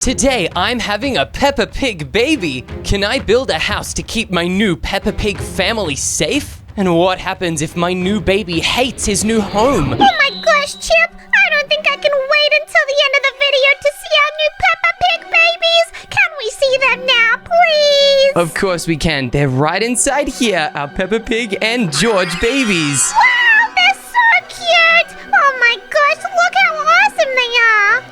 Today, I'm having a Peppa Pig baby. Can I build a house to keep my new Peppa Pig family safe? And what happens if my new baby hates his new home? Oh my gosh, Chip! I don't think I can wait until the end of the video to see our new Peppa Pig babies! Can we see them now, please? Of course we can. They're right inside here, our Peppa Pig and George babies. Wow, they're so cute! Oh my gosh, look how awesome they are!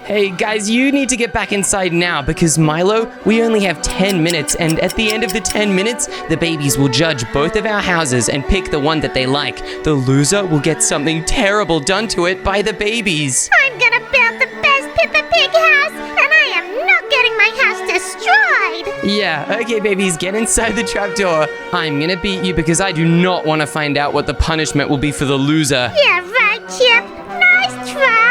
Hey guys, you need to get back inside now because Milo, we only have 10 minutes and at the end of the 10 minutes, the babies will judge both of our houses and pick the one that they like. The loser will get something terrible done to it by the babies. I'm gonna build the best Peppa Pig house and I am not getting my house destroyed! Yeah, okay babies, get inside the trapdoor. I'm gonna beat you because I do not want to find out what the punishment will be for the loser. Yeah, right, Chip. Nice try!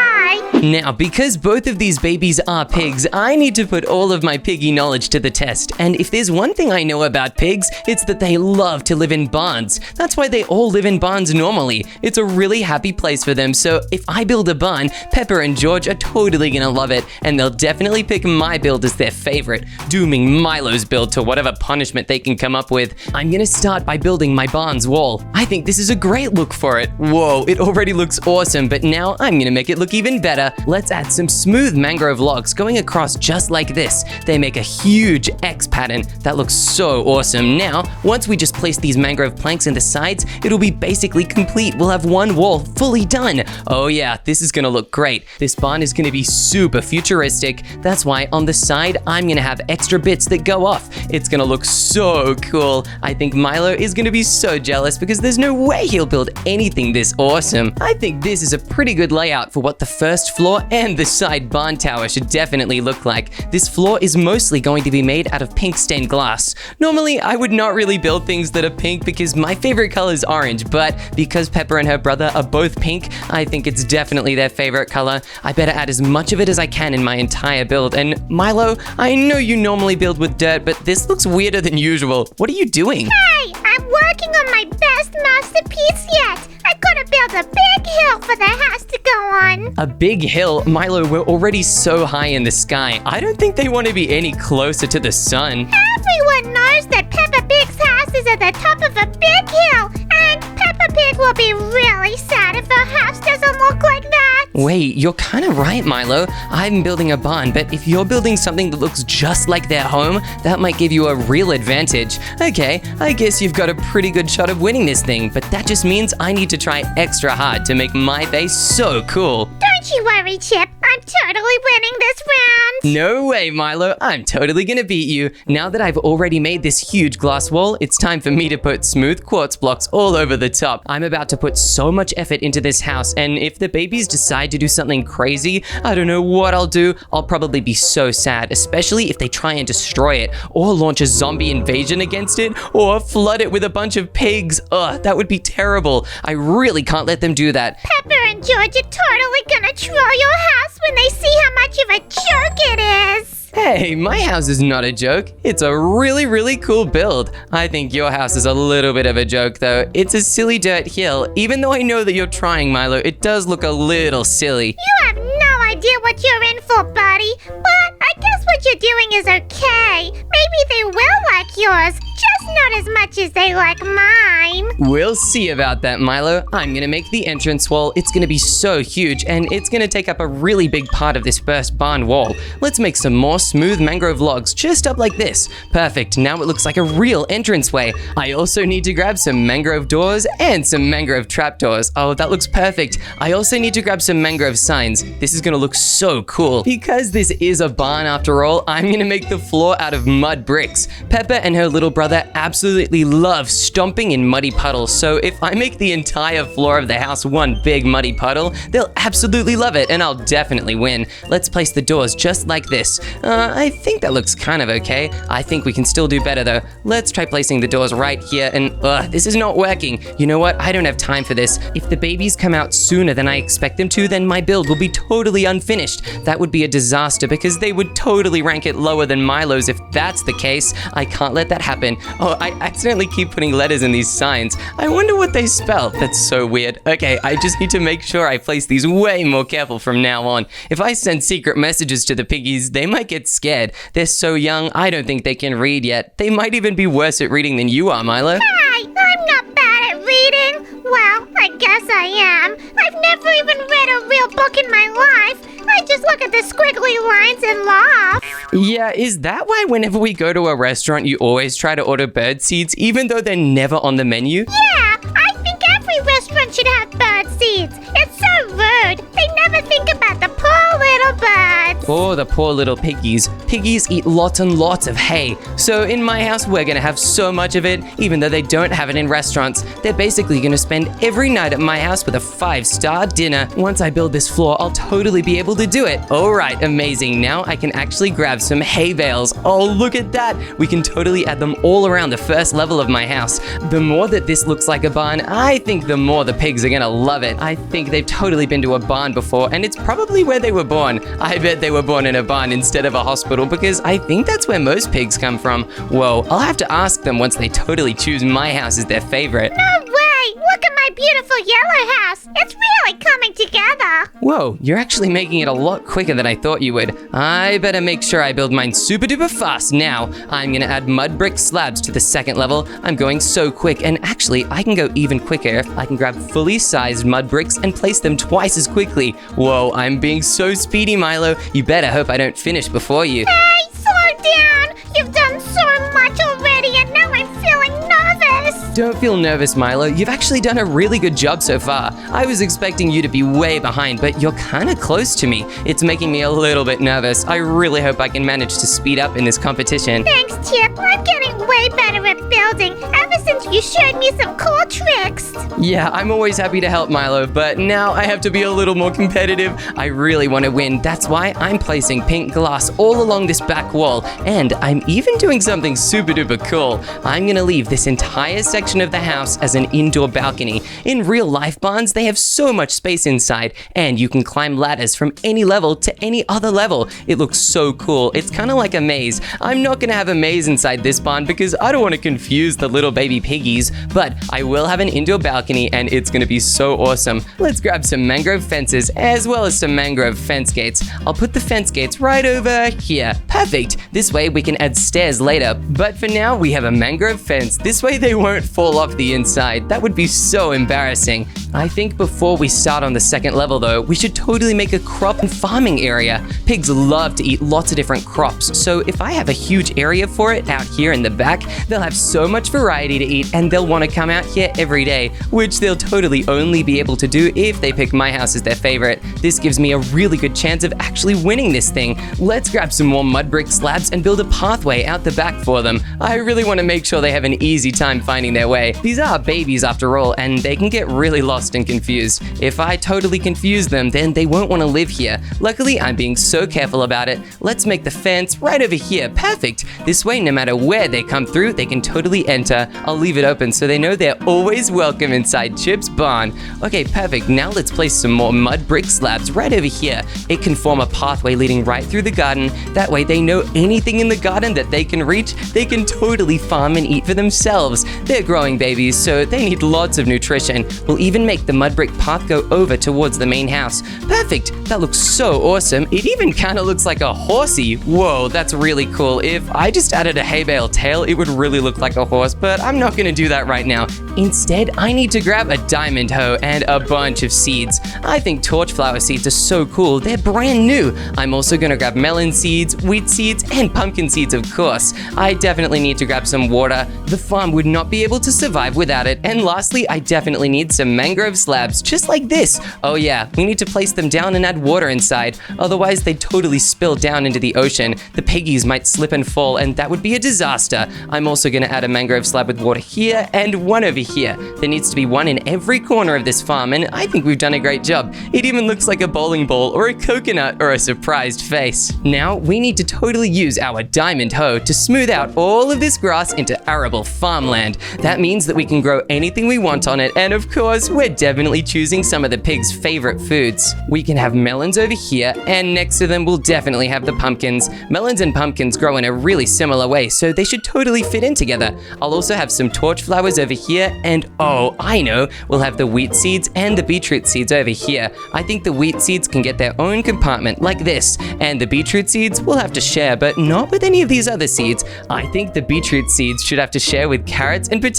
Now, because both of these babies are pigs, I need to put all of my piggy knowledge to the test. And if there's one thing I know about pigs, it's that they love to live in barns. That's why they all live in barns normally. It's a really happy place for them. So if I build a barn, Peppa and George are totally gonna love it. And they'll definitely pick my build as their favorite, dooming Milo's build to whatever punishment they can come up with. I'm gonna start by building my barn's wall. I think this is a great look for it. Whoa, it already looks awesome, but now I'm gonna make it look even better. Let's add some smooth mangrove logs going across just like this. They make a huge X pattern. That looks so awesome. Now, once we just place these mangrove planks in the sides, it'll be basically complete. We'll have one wall fully done. Oh yeah, this is gonna look great. This barn is gonna be super futuristic. That's why on the side, I'm gonna have extra bits that go off. It's gonna look so cool. I think Milo is gonna be so jealous because there's no way he'll build anything this awesome. I think this is a pretty good layout for what the first floor and the side barn tower should definitely look like. This floor is mostly going to be made out of pink stained glass. Normally, I would not really build things that are pink because my favorite color is orange, but because Peppa and her brother are both pink, I think it's definitely their favorite color. I better add as much of it as I can in my entire build. And Milo, I know you normally build with dirt, but this looks weirder than usual. What are you doing? Hey, I'm working on my best masterpiece yet. I gotta build a big hill for the house to go on. A big hill? Milo, we're already so high in the sky. I don't think they want to be any closer to the sun. Everyone knows that Peppa Pig's house is at the top of a big hill, and Peppa Pig will be really sad if her house doesn't look like that. Wait, you're kind of right, Milo. I'm building a barn, but if you're building something that looks just like their home, that might give you a real advantage. Okay, I guess you've got a pretty good shot of winning this thing, but that just means I need to try extra hard to make my base so cool. Don't you worry, Chip. I'm totally winning this round. No way, Milo. I'm totally gonna beat you. Now that I've already made this huge glass wall, it's time for me to put smooth quartz blocks all over the top. I'm about to put so much effort into this house, and if the babies decide to do something crazy, I don't know what I'll do. I'll probably be so sad, especially if they try and destroy it, or launch a zombie invasion against it, or flood it with a bunch of pigs. Ugh, that would be terrible. I really can't let them do that. Peppa and George are totally gonna troll your house when they see how much of a joke it is. Hey, my house is not a joke. It's a really, really cool build. I think your house is a little bit of a joke, though. It's a silly dirt hill. Even though I know that you're trying, Milo, it does look a little silly. You have no idea what you're in for, buddy. But I guess what you're doing is okay. Maybe they will like yours, just not as much as they like mine. We'll see about that, Milo. I'm gonna make the entrance wall. It's gonna be so huge, and it's gonna take up a really big part of this first barn wall. Let's make some more smooth mangrove logs, just up like this. Perfect, now it looks like a real entranceway. I also need to grab some mangrove doors and some mangrove trapdoors. Oh, that looks perfect. I also need to grab some mangrove signs. This is gonna look so cool. Because this is a barn after all, I'm gonna make the floor out of mud bricks. Peppa and her little brother absolutely love stomping in muddy puddles, so if I make the entire floor of the house one big muddy puddle, they'll absolutely love it, and I'll definitely win. Let's place the doors just like this. I think that looks kind of okay. I think we can still do better though. Let's try placing the doors right here, and this is not working. You know what? I don't have time for this. If the babies come out sooner than I expect them to, then my build will be totally unfinished. That would be a disaster because they would totally rank it lower than Milo's if that's the case. I can't let that happen. Oh, I accidentally keep putting letters in these signs. I wonder what they spell. That's so weird. Okay, I just need to make sure I place these way more careful from now on. If I send secret messages to the piggies, they might get scared. They're so young, I don't think they can read yet. They might even be worse at reading than you are, Milo. Hey, I'm not bad at reading. Well, I guess I am. I've never even read a real book in my life. I just look at the squiggly lines and laugh. Yeah, is that why whenever we go to a restaurant, you always try to order bird seeds, even though they're never on the menu? Yeah, I think every restaurant should have bird seeds. It's so rude. They never think about the poor little birds. Oh, the poor little piggies. Piggies eat lots and lots of hay. So in my house, we're gonna have so much of it, even though they don't have it in restaurants. They're basically gonna spend every night at my house with a 5-star dinner. Once I build this floor, I'll totally be able to do it. All right, amazing. Now I can actually grab some hay bales. Oh, look at that. We can totally add them all around the first level of my house. The more that this looks like a barn, I think the more the pigs are gonna love it. I think they've totally been to a barn before, and it's probably where they were born. I bet they were born in a barn instead of a hospital, because I think that's where most pigs come from. Whoa, I'll have to ask them once they totally choose my house as their favorite. No way! Look at my beautiful yellow house. It's really coming together. Whoa, you're actually making it a lot quicker than I thought you would. I better make sure I build mine super duper fast now. I'm gonna add mud brick slabs to the second level. I'm going so quick, and actually I can go even quicker. I can grab fully sized mud bricks and place them twice as quickly. Whoa, I'm being so speedy, Milo. You better hope I don't finish before you. Hey, slow down. You've done so much already, and now I'm feeling nervous. Don't feel nervous, Milo. You've actually done a really good job so far. I was expecting you to be way behind, but you're kind of close to me. It's making me a little bit nervous. I really hope I can manage to speed up in this competition. Thanks, Chip. I'm getting way better at building ever since you showed me some cool tricks. Yeah, I'm always happy to help, Milo, but now I have to be a little more competitive. I really want to win. That's why I'm placing pink glass all along this back wall, and I'm even doing something super duper cool. I'm gonna leave this entire section of the house as an indoor balcony. In real life barns, they have so much space inside, and you can climb ladders from any level to any other level. It looks so cool. It's kind of like a maze. I'm not gonna have a maze inside this barn because I don't want to confuse the little baby piggies, but I will have an indoor balcony, and it's gonna be so awesome. Let's grab some mangrove fences as well as some mangrove fence gates. I'll put the fence gates right over here. Perfect. This way we can add stairs later, but for now we have a mangrove fence. This way they won't fall off the inside. That would be so embarrassing. I think before we start on the second level though, we should totally make a crop and farming area. Pigs love to eat lots of different crops, so if I have a huge area for it out here in the back, they'll have so much variety to eat, and they'll want to come out here every day, which they'll totally only be able to do if they pick my house as their favorite. This gives me a really good chance of actually winning this thing. Let's grab some more mud brick slabs and build a pathway out the back for them. I really want to make sure they have an easy time finding their way. These are babies after all, and they can get really lost and confused. If I totally confuse them, then they won't want to live here. Luckily, I'm being so careful about it. Let's make the fence right over here. Perfect. This way, no matter where they come through, they can totally enter. I'll leave it open so they know they're always welcome inside Chip's barn. Okay, perfect. Now let's place some more mud brick slabs right over here. It can form a pathway leading right through the garden. That way they know anything in the garden that they can reach, they can totally farm and eat for themselves. They're growing babies, so they need lots of nutrition. We'll even make the mud brick path go over towards the main house. Perfect. That looks so awesome. It even kind of looks like a horsey. Whoa, that's really cool. If I just added a hay bale tail, it would really look like a horse, but I'm not gonna do that right now. Instead, I need to grab a diamond hoe and a bunch of seeds. I think torch flower seeds are so cool. They're brand new. I'm also gonna grab melon seeds, wheat seeds, and pumpkin seeds, of course. I definitely need to grab some water. The farm would not be able to survive without it. And lastly, I definitely need some mangrove slabs, just like this. Oh yeah, we need to place them down and add water inside. Otherwise, they'd totally spill down into the ocean. The piggies might slip and fall, and that would be a disaster. I'm also gonna add a mangrove slab with water here and one over here. There needs to be one in every corner of this farm, and I think we've done a great job. It even looks like a bowling ball or a coconut or a surprised face. Now, we need to totally use our diamond hoe to smooth out all of this grass into arable farmland. That means that we can grow anything we want on it, and of course, we're definitely choosing some of the pig's favorite foods. We can have melons over here, and next to them we'll definitely have the pumpkins. Melons and pumpkins grow in a really similar way, so they should totally fit in together. I'll also have some torch flowers over here, and oh, I know, we'll have the wheat seeds and the beetroot seeds over here. I think the wheat seeds can get their own compartment like this, and the beetroot seeds we'll have to share, but not with any of these other seeds. I think the beetroot seeds should have to share with carrots and potatoes.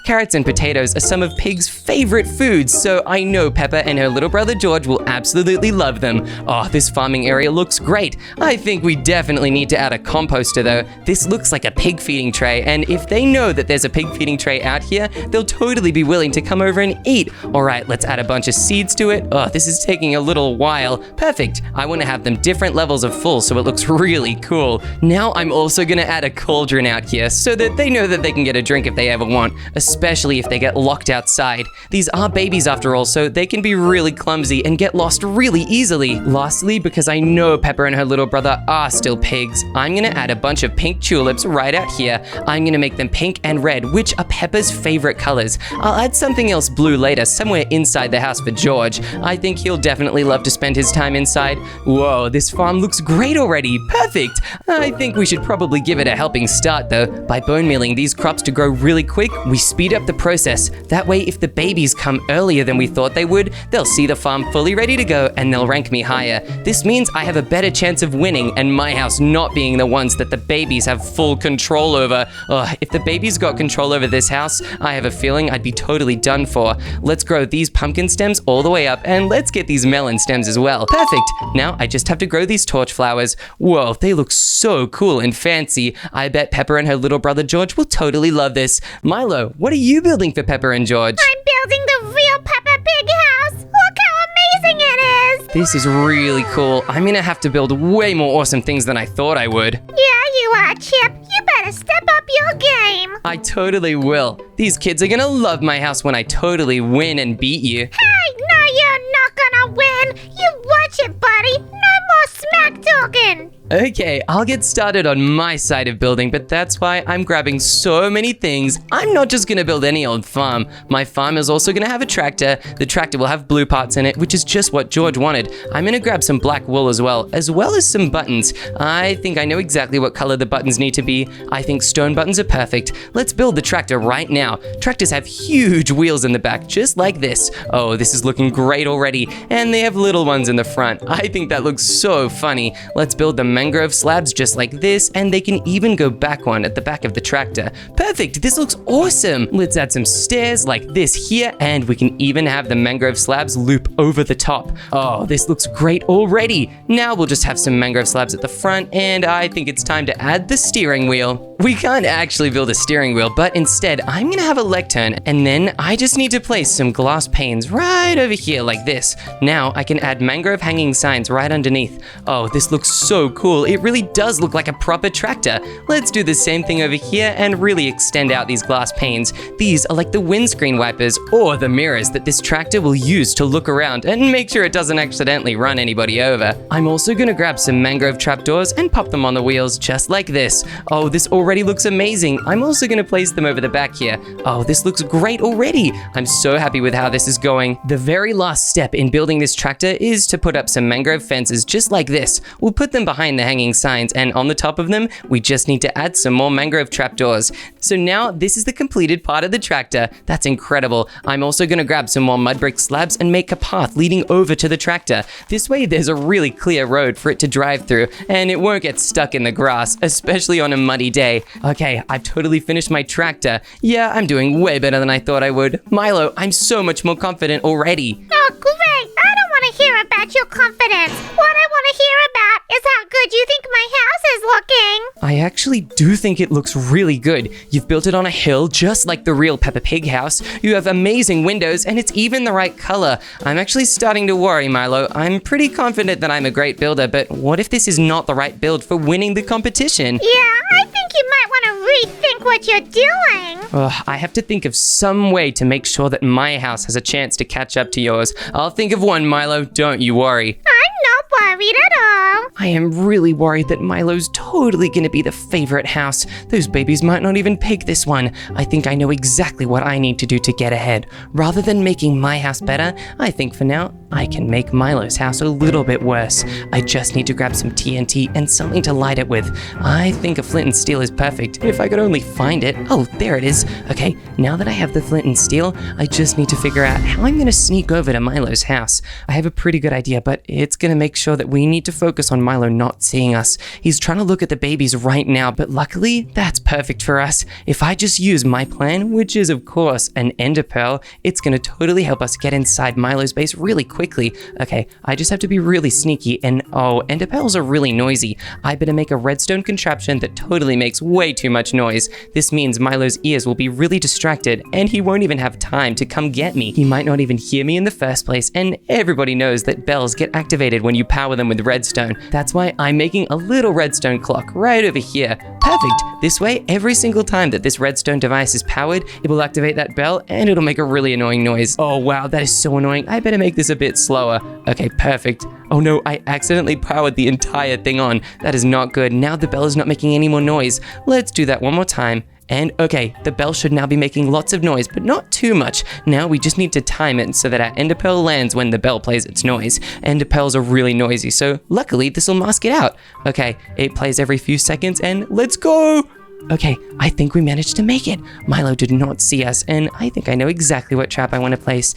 Carrots and potatoes are some of Pig's favorite foods, so I know Peppa and her little brother George will absolutely love them. Oh, this farming area looks great. I think we definitely need to add a composter though. This looks like a pig feeding tray, and if they know that there's a pig feeding tray out here, they'll totally be willing to come over and eat. All right, let's add a bunch of seeds to it. Oh, this is taking a little while. Perfect. I want to have them different levels of full so it looks really cool. Now I'm also going to add a cauldron out here so that they know that they can get a drink if they ever want, especially if they get locked outside. These are babies after all, so they can be really clumsy and get lost really easily. Lastly, because I know Peppa and her little brother are still pigs, I'm going to add a bunch of pink tulips right out here. I'm going to make them pink and red, which are Peppa's favorite colors. I'll add something else blue later, somewhere inside the house for George. I think he'll definitely love to spend his time inside. Whoa, this farm looks great already. Perfect. I think we should probably give it a helping start though. By bone mealing these crops to grow really quick, we speed up the process. That way, if the babies come earlier than we thought they would, they'll see the farm fully ready to go and they'll rank me higher. This means I have a better chance of winning and my house not being the ones that the babies have full control over. Ugh, if the babies got control over this house, I have a feeling I'd be totally done for. Let's grow these pumpkin stems all the way up and let's get these melon stems as well. Perfect. Now I just have to grow these torch flowers. Whoa, they look so cool and fancy. I bet Peppa and her little brother George will totally love this. Milo, what are you building for Peppa and George? I'm building the real Peppa Pig house. Look how amazing it is. This is really cool. I'm gonna have to build way more awesome things than I thought I would. Yeah, you are, Chip. You better step up your game. I totally will. These kids are gonna love my house when I totally win and beat you. Hey, no, you're not gonna win. You watch it, buddy. No more smack talking. Okay, I'll get started on my side of building, but that's why I'm grabbing so many things. I'm not just gonna build any old farm. My farm is also gonna have a tractor. The tractor will have blue parts in it, which is just what George wanted. I'm gonna grab some black wool as well as some buttons. I think I know exactly what color the buttons need to be. I think stone buttons are perfect. Let's build the tractor right now. Tractors have huge wheels in the back, just like this. Oh, this is looking great already, and they have little ones in the front. I think that looks so funny. Let's build the mangrove slabs just like this, and they can even go back one at the back of the tractor. Perfect, this looks awesome. Let's add some stairs like this here, and we can even have the mangrove slabs loop over the top. Oh, this looks great already. Now we'll just have some mangrove slabs at the front, and I think it's time to add the steering wheel. We can't actually build a steering wheel, but instead I'm gonna have a lectern, and then I just need to place some glass panes right over here like this. Now I can add mangrove hanging signs right underneath. Oh, this looks so cool. It really does look like a proper tractor. Let's do the same thing over here and really extend out these glass panes. These are like the windscreen wipers or the mirrors that this tractor will use to look around and make sure it doesn't accidentally run anybody over. I'm also gonna grab some mangrove trapdoors and pop them on the wheels just like this. Oh, this already looks amazing. I'm also gonna place them over the back here. Oh, this looks great already. I'm so happy with how this is going. The very last step in building this tractor is to put up some mangrove fences just like this. We'll put them behind the hanging signs, and on the top of them, we just need to add some more mangrove trapdoors. So now this is the completed part of the tractor. That's incredible. I'm also gonna grab some more mud brick slabs and make a path leading over to the tractor. This way there's a really clear road for it to drive through, and it won't get stuck in the grass, especially on a muddy day. Okay, I've totally finished my tractor. Yeah, I'm doing way better than I thought I would. Milo, I'm so much more confident already. Oh, great. I don't want to hear about your confidence. What I want to hear about is how good you think my house is looking. I actually do think it looks really good. You've built it on a hill just like the real Peppa Pig house. You have amazing windows and it's even the right color. I'm actually starting to worry, Milo. I'm pretty confident that I'm a great builder, but what if this is not the right build for winning the competition? Yeah, I think you might want to rethink what you're doing. I have to think of some way to make sure that my house has a chance to catch up to yours. I'll think of one, Milo. Don't you worry. I'm not worried at all. I am really worried that Milo's totally gonna be the favorite house. Those babies might not even pick this one. I think I know exactly what I need to do to get ahead. Rather than making my house better, I think for now, I can make Milo's house a little bit worse. I just need to grab some TNT and something to light it with. I think a flint and steel is perfect, if I could only find it. Oh, there it is. Okay, now that I have the flint and steel, I just need to figure out how I'm gonna sneak over to Milo's house. I have a pretty good idea, but it's gonna make sure that we need to focus on Milo not seeing us. He's trying to look at the babies right now, but luckily, that's perfect for us. If I just use my plan, which is of course an ender pearl, it's gonna totally help us get inside Milo's base really quickly. Okay, I just have to be really sneaky, and oh, ender pearls are really noisy. I better make a redstone contraption that totally makes way too much noise. This means Milo's ears will be really distracted, and he won't even have time to come get me. He might not even hear me in the first place, and everybody knows that bells get activated when you power them with redstone. That's why I'm making a little redstone clock right over here. Perfect! This way, every single time that this redstone device is powered, it will activate that bell, and it'll make a really annoying noise. Oh wow, that is so annoying. I better make this a bit slower. Okay, perfect. Oh no, I accidentally powered the entire thing on. That is not good. Now the bell is not making any more noise. Let's do that one more time. And okay, the bell should now be making lots of noise, but not too much. Now we just need to time it so that our ender pearl lands when the bell plays its noise. Ender pearls are really noisy, so luckily this will mask it out. Okay, it plays every few seconds and let's go! Okay, I think we managed to make it. Milo did not see us, and I think I know exactly what trap I want to place.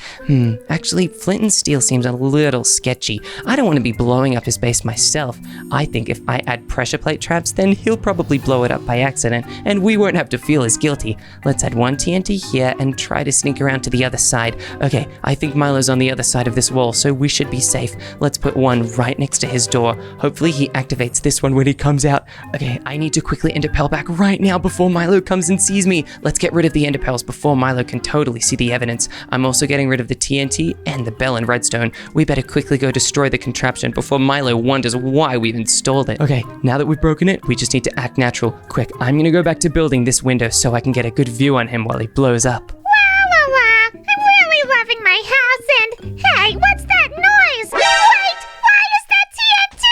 Actually, flint and steel seems a little sketchy. I don't want to be blowing up his base myself. I think if I add pressure plate traps, then he'll probably blow it up by accident, and we won't have to feel as guilty. Let's add one TNT here and try to sneak around to the other side. Okay, I think Milo's on the other side of this wall, so we should be safe. Let's put one right next to his door. Hopefully he activates this one when he comes out. Okay, I need to quickly ender pearl back right now before Milo comes and sees me. Let's get rid of the ender pearls before Milo can totally see the evidence. I'm also getting rid of the TNT and the bell and redstone. We better quickly go destroy the contraption before Milo wonders why we've installed it. Okay, now that we've broken it, we just need to act natural. Quick, I'm gonna go back to building this window so I can get a good view on him while he blows up. I'm really loving my house, and hey, what's that noise? Wait, why is that TNT?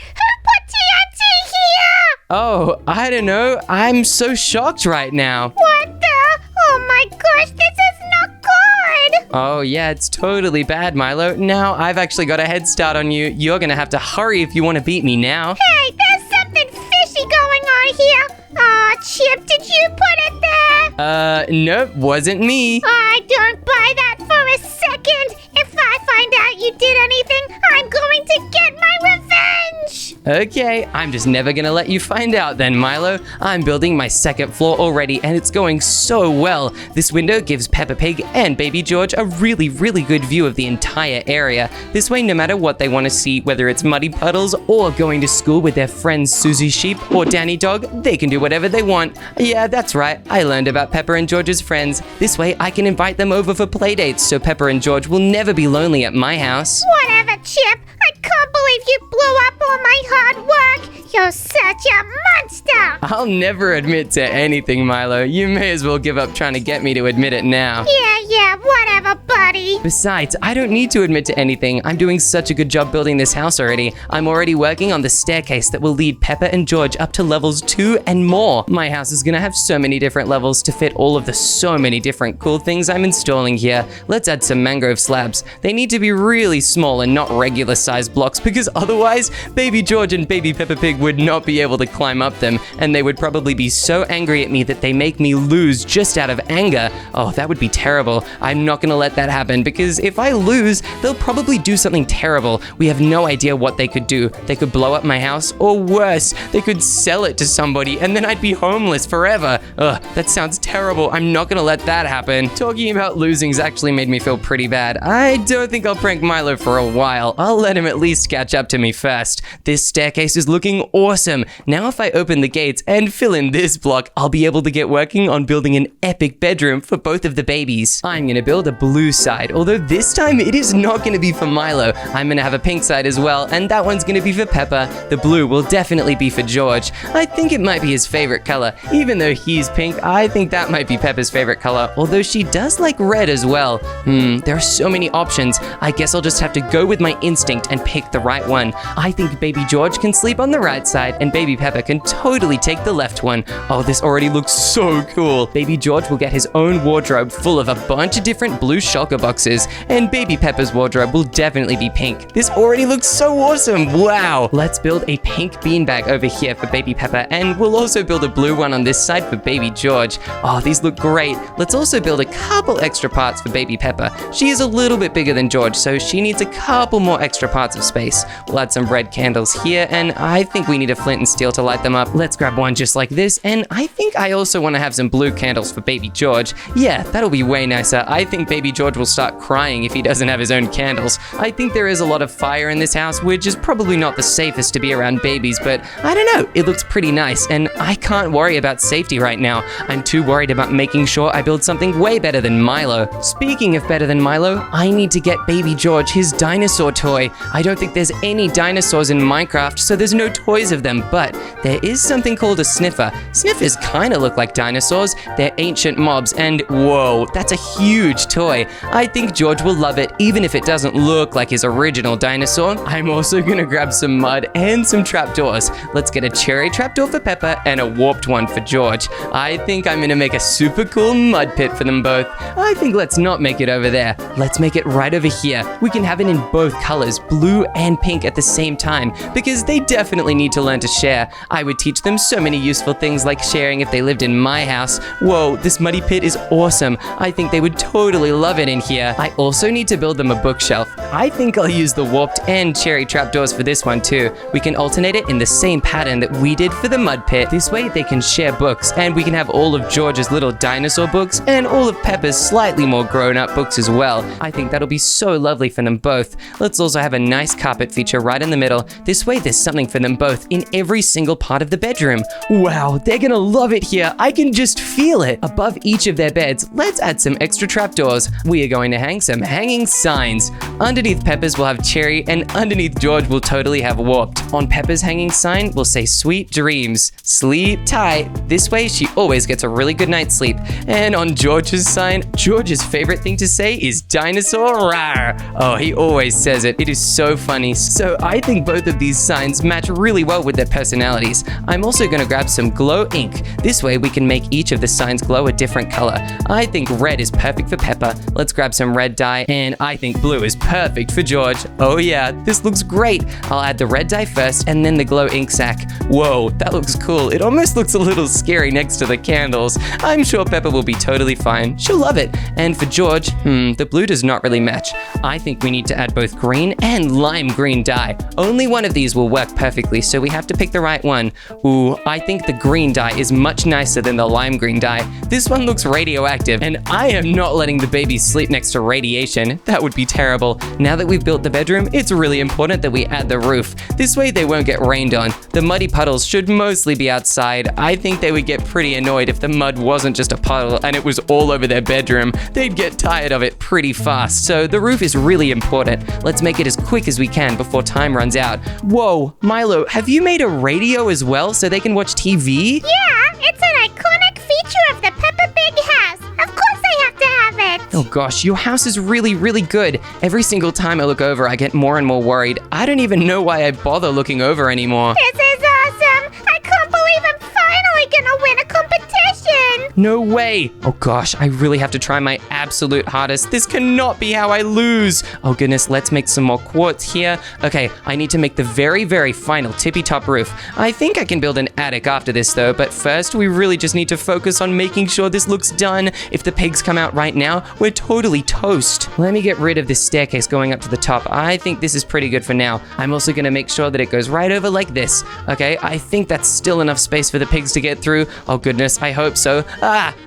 Who put TNT here? Oh, I don't know. I'm so shocked right now. What the? Oh my gosh, this is not good! Oh yeah, it's totally bad, Milo. Now I've actually got a head start on you. You're gonna have to hurry if you want to beat me now. Hey, there's something fishy going on here. Aw, Chip, did you put it there? Nope, wasn't me. I don't buy that for a second. If I find out you did anything, I'm going to get my revenge. Okay, I'm just never gonna let you find out then, Milo. I'm building my second floor already, and it's going so well. This window gives Peppa Pig and Baby George a really, really good view of the entire area. This way, no matter what they want to see, whether it's muddy puddles or going to school with their friends Susie Sheep or Danny Dog, they can do whatever they want. Yeah, that's right. I learned about Peppa and George's friends. This way, I can invite them over for playdates, so Peppa and George will never be lonely at my house. Whatever, Chip. I can't believe you blew up all my hard work. You're such a monster. I'll never admit to anything, Milo. You may as well give up trying to get me to admit it now. Yeah, whatever, buddy. Besides, I don't need to admit to anything. I'm doing such a good job building this house already. I'm already working on the staircase that will lead Peppa and George up to levels 2 and more. My house is gonna have so many different levels to fit all of the so many different cool things I'm installing here. Let's add some mangrove slabs. They need to be really small and not regular sized blocks, because otherwise Baby George and Baby Peppa Pig would not be able to climb up them, and they would probably be so angry at me that they make me lose just out of anger. Oh, that would be terrible. I'm not gonna let that happen, because if I lose, they'll probably do something terrible. We have no idea what they could do. They could blow up my house, or worse, they could sell it to somebody, and then I'd be homeless forever. Ugh, that sounds terrible. I'm not gonna let that happen. Talking about losing's actually made me feel pretty bad. I don't think I'll prank Milo for a while. I'll let him at least catch up to me first. This staircase is looking awesome. Now if I open the gates, plates and fill in this block, I'll be able to get working on building an epic bedroom for both of the babies. I'm gonna build a blue side, although this time it is not gonna be for Milo. I'm gonna have a pink side as well, and that one's gonna be for Peppa. The blue will definitely be for George. I think it might be his favorite color. Even though he's pink, I think that might be Peppa's favorite color, although she does like red as well. There are so many options. I guess I'll just have to go with my instinct and pick the right one. I think baby George can sleep on the right side, and baby Peppa can totally take the left one. Oh, this already looks so cool. Baby George will get his own wardrobe full of a bunch of different blue shulker boxes, and baby Peppa's wardrobe will definitely be pink. This already looks so awesome. Wow. Let's build a pink beanbag over here for baby Peppa, and we'll also build a blue one on this side for baby George. Oh, these look great. Let's also build a couple extra parts for baby Peppa. She is a little bit bigger than George, so she needs a couple more extra parts of space. We'll add some red candles here, and I think we need a flint and steel to light them up. Let's grab one just like this, and I think I also want to have some blue candles for baby George. Yeah, that'll be way nicer. I think baby George will start crying if he doesn't have his own candles. I think there is a lot of fire in this house, which is probably not the safest to be around babies, but I don't know, it looks pretty nice, and I can't worry about safety right now. I'm too worried about making sure I build something way better than Milo. Speaking of better than Milo, I need to get baby George his dinosaur toy. I don't think there's any dinosaurs in Minecraft, so there's no toys of them, but there is something called a sniffer. Sniffers kind of look like dinosaurs. They're ancient mobs, and whoa, that's a huge toy. I think George will love it, even if it doesn't look like his original dinosaur. I'm also gonna grab some mud and some trapdoors. Let's get a cherry trapdoor for Peppa and a warped one for George. I think I'm gonna make a super cool mud pit for them both. I think let's not make it over there. Let's make it right over here. We can have it in both colors, blue and pink at the same time, because they definitely need to learn to share. I would teach them so many useful things like sharing if they lived in my house. Whoa, this muddy pit is awesome. I think they would totally love it in here. I also need to build them a bookshelf. I think I'll use the warped and cherry trapdoors for this one too. We can alternate it in the same pattern that we did for the mud pit. This way they can share books, and we can have all of George's little dinosaur books and all of Peppa's slightly more grown-up books as well. I think that'll be so lovely for them both. Let's also have a nice carpet feature right in the middle. This way there's something for them both in every single part of the bedroom. Wow, they're gonna love it here. I can just feel it. Above each of their beds, let's add some extra trapdoors. We are going to hang some hanging signs. Underneath Peppa's we'll have cherry, and underneath George we'll totally have warped. On Peppa's hanging sign, we'll say sweet dreams. Sleep tight. This way she always gets a really good night's sleep. And on George's sign, George's favorite thing to say is dinosaur rawr. Oh, he always says it. It is so funny. So I think both of these signs match really well with their personalities. I'm also gonna grab some glow ink. This way we can make each of the signs glow a different color. I think red is perfect for Peppa. Let's grab some red dye, and I think blue is perfect for George. Oh yeah, this looks great. I'll add the red dye first and then the glow ink sac. Whoa, that looks cool. It almost looks a little scary next to the candles. I'm sure Peppa will be totally fine. She'll love it. And for George, the blue does not really match. I think we need to add both green and lime green dye. Only one of these will work perfectly, so we have to pick the right one. Ooh, I think the green dye is much nicer than the lime green dye. This one looks radioactive, and I am not letting the babies sleep next to radiation. That would be terrible. Now that we've built the bedroom, it's really important that we add the roof. This way they won't get rained on. The muddy puddles should mostly be outside. I think they would get pretty annoyed if the mud wasn't just a puddle and it was all over their bedroom. They'd get tired of it pretty fast, so the roof is really important. Let's make it as quick as we can before time runs out. Whoa, Milo, have you made a radio as well so they can watch TV? Yeah, it's an iconic feature of the Peppa Pig house. Of course I have to have it. Oh gosh, your house is really, really good. Every single time I look over, I get more and more worried. I don't even know why I bother looking over anymore. This is awesome. I can't believe I'm finally gonna win a competition. No way. Oh gosh, I really have to try my absolute hardest. This cannot be how I lose. Oh goodness, let's make some more quartz here. Okay, I need to make the very, very final tippy top roof. I think I can build an attic after this though, but first we really just need to focus on making sure this looks done. If the pigs come out right now, we're totally toast. Let me get rid of this staircase going up to the top. I think this is pretty good for now. I'm also gonna make sure that it goes right over like this. Okay, I think that's still enough space for the pigs to get through. Oh goodness, I hope so.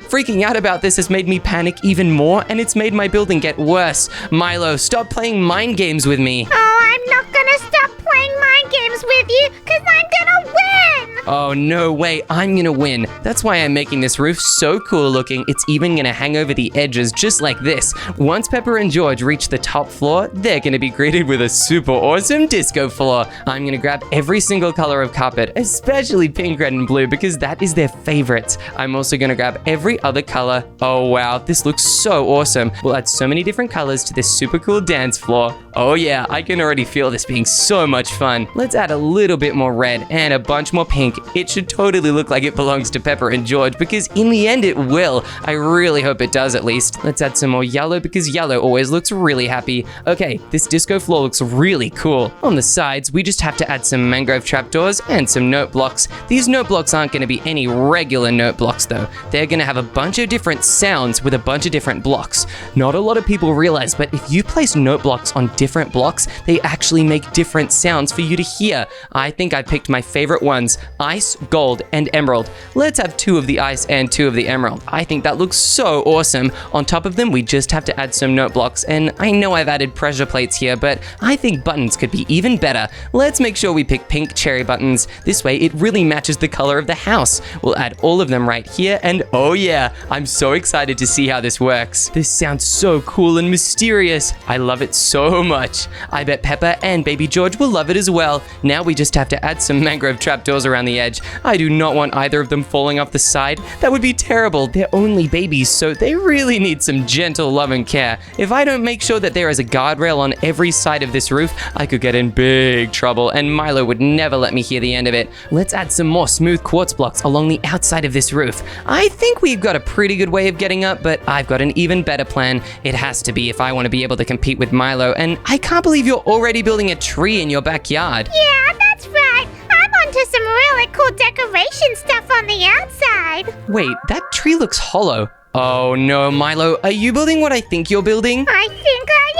Freaking out about this has made me panic even more, and it's made my building get worse. Milo, stop playing mind games with me. Oh, I'm not gonna stop playing mind games with you, because I'm gonna win. Oh, no way, I'm gonna win. That's why I'm making this roof so cool looking. It's even gonna hang over the edges just like this. Once Peppa and George reach the top floor, they're gonna be greeted with a super awesome disco floor. I'm gonna grab every single color of carpet, especially pink, red, and blue, because that is their favorites. I'm also gonna grab every other color. Oh wow, this looks so awesome. We'll add so many different colors to this super cool dance floor. Oh yeah, I can already feel this being so much fun. Let's add a little bit more red and a bunch more pink. It should totally look like it belongs to Peppa and George, because in the end it will. I really hope it does at least. Let's add some more yellow, because yellow always looks really happy. Okay, this disco floor looks really cool. On the sides, we just have to add some mangrove trapdoors and some note blocks. These note blocks aren't going to be any regular note blocks though. They're going to have a bunch of different sounds with a bunch of different blocks. Not a lot of people realize, but if you place note blocks on different blocks, they actually make different sounds for you to hear. I think I picked my favorite ones: ice, gold, and emerald. Let's have 2 of the ice and 2 of the emerald. I think that looks so awesome. On top of them, we just have to add some note blocks, and I know I've added pressure plates here, but I think buttons could be even better. Let's make sure we pick pink cherry buttons. This way, it really matches the color of the house. We'll add all of them right here, and oh yeah, I'm so excited to see how this works. This sounds so cool and mysterious. I love it so much. I bet Peppa and Baby George will love it as well. Now we just have to add some mangrove trapdoors around the edge. I do not want either of them falling off the side. That would be terrible. They're only babies, so they really need some gentle love and care. If I don't make sure that there is a guardrail on every side of this roof, I could get in big trouble, and Milo would never let me hear the end of it. Let's add some more smooth quartz blocks along the outside of this roof. I think we've got a pretty good way of getting up, but I've got an even better plan. It has to be if I want to be able to compete with Milo, and I can't believe you're already building a tree in your backyard. Yeah, that's right. I'm onto some really cool decoration stuff on the outside. Wait, that tree looks hollow. Oh no, Milo, are you building what I think you're building? I think I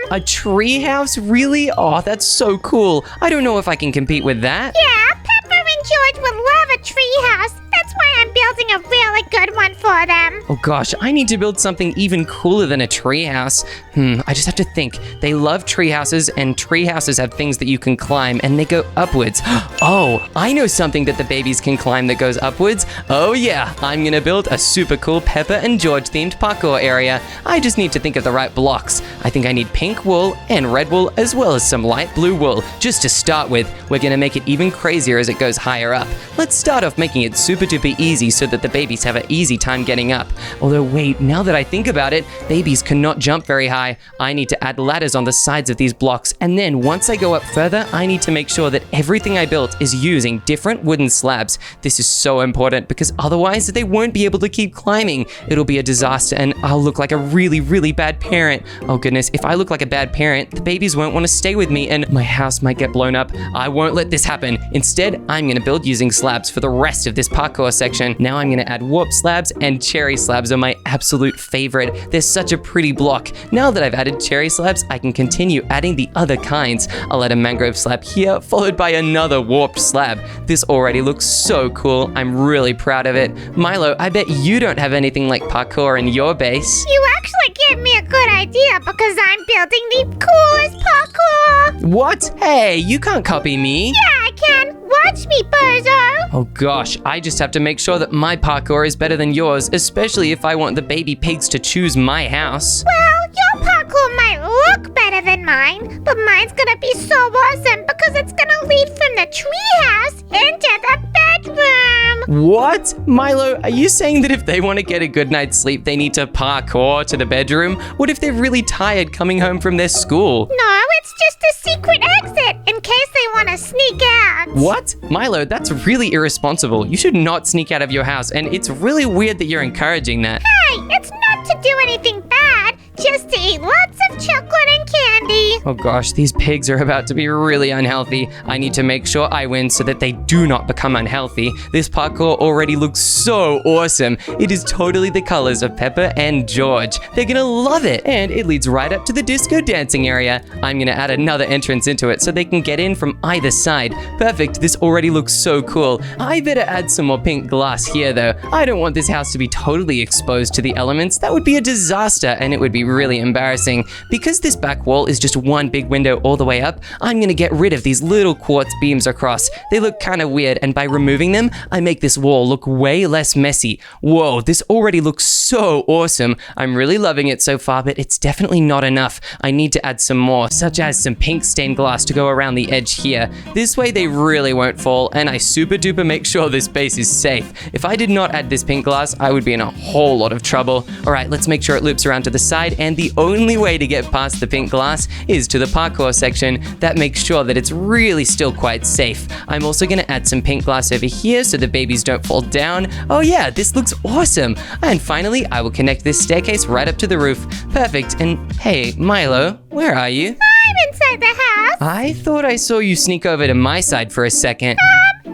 am. A tree house? Really? Oh, that's so cool. I don't know if I can compete with that. Yeah, Peppa and George would love a tree house. That's why I'm building a really good one for them. Oh gosh, I need to build something even cooler than a tree house. I just have to think. They love tree houses, and tree houses have things that you can climb, and they go upwards. Oh, I know something that the babies can climb that goes upwards. Oh yeah, I'm gonna build a super cool Peppa and George themed parkour area. I just need to think of the right blocks. I think I need pink wool and red wool, as well as some light blue wool. Just to start with, we're gonna make it even crazier as it goes higher up. Let's start off making it super duper easy so that the babies have an easy time getting up. Although wait, now that I think about it, babies cannot jump very high. I need to add ladders on the sides of these blocks, and then once I go up further, I need to make sure that everything I built is using different wooden slabs. This is so important because otherwise they won't be able to keep climbing. It'll be a disaster, and I'll look like a really, really bad parent. Oh goodness, if I look like a bad parent, the babies won't want to stay with me, and my house might get blown up. I won't let this happen. Instead, I'm gonna build using slabs for the rest of this parkour section. Now I'm gonna add warp slabs, and cherry slabs are my absolute favorite. They're such a pretty block. Now that I've added cherry slabs, I can continue adding the other kinds. I'll add a mangrove slab here, followed by another warped slab. This already looks so cool. I'm really proud of it. Milo, I bet you don't have anything like parkour in your base. You actually gave me a good idea because I'm building the coolest parkour. What? Hey, you can't copy me. Yeah, I can. Watch me, Bozo. Oh gosh, I just have to make sure that my parkour is better than yours, especially if I want the baby pigs to choose my house. Well, your parkour might look better than mine, but mine's gonna be so awesome because it's gonna lead from the treehouse into the bedroom. What? Milo, are you saying that if they want to get a good night's sleep, they need to parkour to the bedroom? What if they're really tired coming home from their school? No, it's just a secret exit in case they want to sneak out. What? Milo, that's really irresponsible. You should not sneak out of your house, and it's really weird that you're encouraging that. Hey, it's not to do anything bad, just to eat lots of chocolate and candy. Oh gosh, these pigs are about to be really unhealthy. I need to make sure I win so that they do not become unhealthy. This parkour already looks so awesome. It is totally the colors of Peppa and George. They're gonna love it, and it leads right up to the disco dancing area. I'm gonna add another entrance into it so they can get in from either side. Perfect, this already looks so cool. I better add some more pink glass here though. I don't want this house to be totally exposed to the elements. That would be a disaster, and it would be really embarrassing. Because this back wall is just one big window all the way up, I'm gonna get rid of these little quartz beams across. They look kind of weird, and by removing them, I make this wall look way less messy. Whoa, this already looks so awesome. I'm really loving it so far, but it's definitely not enough. I need to add some more, such as some pink stained glass to go around the edge here. This way they really won't fall, and I super duper make sure this base is safe. If I did not add this pink glass, I would be in a whole lot of trouble. All right, let's make sure it loops around to the side, and the only way to get past the pink glass is to the parkour section. That makes sure that it's really still quite safe. I'm also gonna add some pink glass over here so the babies don't fall down. Oh yeah, this looks awesome. And finally, I will connect this staircase right up to the roof. Perfect. And hey, Milo, where are you? I'm inside the house. I thought I saw you sneak over to my side for a second. No,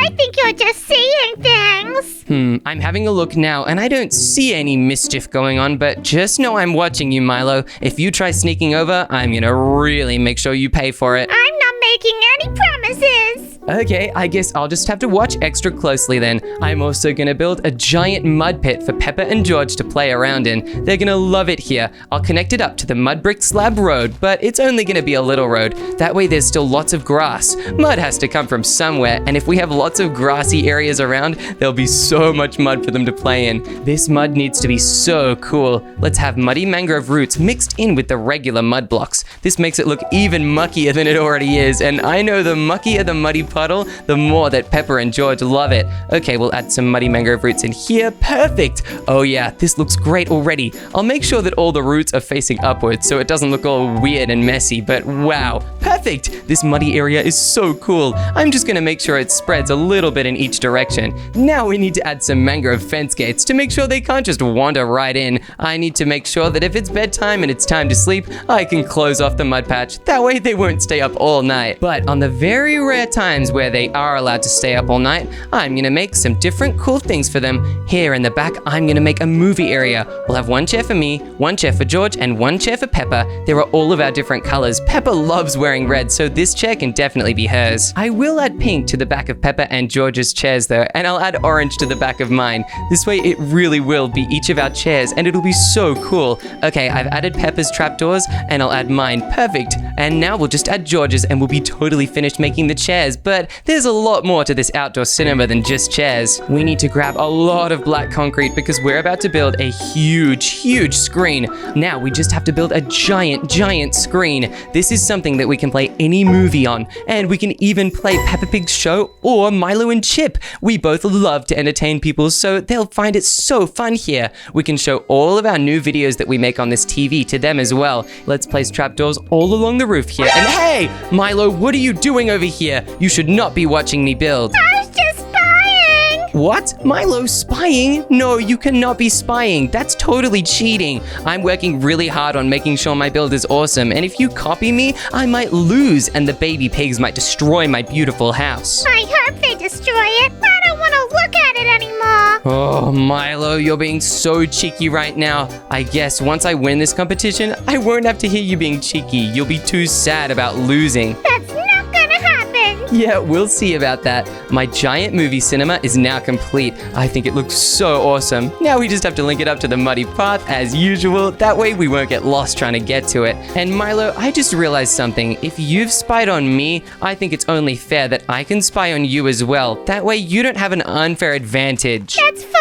I think you're just seeing things. I'm having a look now, and I don't see any mischief going on, but just know I'm watching you, Milo. If you try sneaking over, I'm gonna really make sure you pay for it. I'm not making any promises. Okay, I guess I'll just have to watch extra closely then. I'm also gonna build a giant mud pit for Peppa and George to play around in. They're gonna love it here. I'll connect it up to the mud brick slab road, but it's only gonna be a little road. That way there's still lots of grass. Mud has to come from somewhere, and if we have lots of grassy areas around, there'll be so much mud for them to play in. This mud needs to be so cool. Let's have muddy mangrove roots mixed in with the regular mud blocks. This makes it look even muckier than it already is, and I know the muckier the muddy puddle, the more that Peppa and George love it. Okay, we'll add some muddy mangrove roots in here. Perfect! Oh yeah, this looks great already. I'll make sure that all the roots are facing upwards so it doesn't look all weird and messy, but wow, perfect! This muddy area is so cool. I'm just gonna make sure it spreads a little bit in each direction. Now we need to add some mangrove fence gates to make sure they can't just wander right in. I need to make sure that if it's bedtime and it's time to sleep, I can close off the mud patch. That way they won't stay up all night. But on the very rare times where they are allowed to stay up all night, I'm gonna make some different cool things for them. Here in the back, I'm gonna make a movie area. We'll have one chair for me, one chair for George, and one chair for Peppa. There are all of our different colors. Peppa loves wearing red, so this chair can definitely be hers. I will add pink to the back of Peppa and George's chairs though, and I'll add orange to the back of mine. This way it really will be each of our chairs, and it'll be so cool. Okay, I've added Peppa's trapdoors, and I'll add mine. Perfect. And now we'll just add George's, and we'll be totally finished making the chairs, but there's a lot more to this outdoor cinema than just chairs. We need to grab a lot of black concrete because we're about to build a huge screen. Now we just have to build a giant screen. This is something that we can play any movie on, and we can even play Peppa Pig's show or Milo and Chip. We both love to entertain people, so they'll find it so fun here. We can show all of our new videos that we make on this TV to them as well. Let's place trapdoors all along the roof here. And hey, Milo, what are you doing over here? You should not be watching me build. I was just spying. What? Milo, spying? No, you cannot be spying. That's totally cheating. I'm working really hard on making sure my build is awesome, and if you copy me, I might lose, and the baby pigs might destroy my beautiful house. I hope they destroy it. I don't want to look at it anymore. Oh, Milo, you're being so cheeky right now. I guess once I win this competition, I won't have to hear you being cheeky. You'll be too sad about losing. That's not gonna happen. Yeah, we'll see about that. My giant movie cinema is now complete. I think it looks so awesome. Now we just have to link it up to the muddy path as usual. That way we won't get lost trying to get to it. And Milo, I just realized something. If you've spied on me, I think it's only fair that I can spy on you as well. That way you don't have an unfair advantage. That's fine.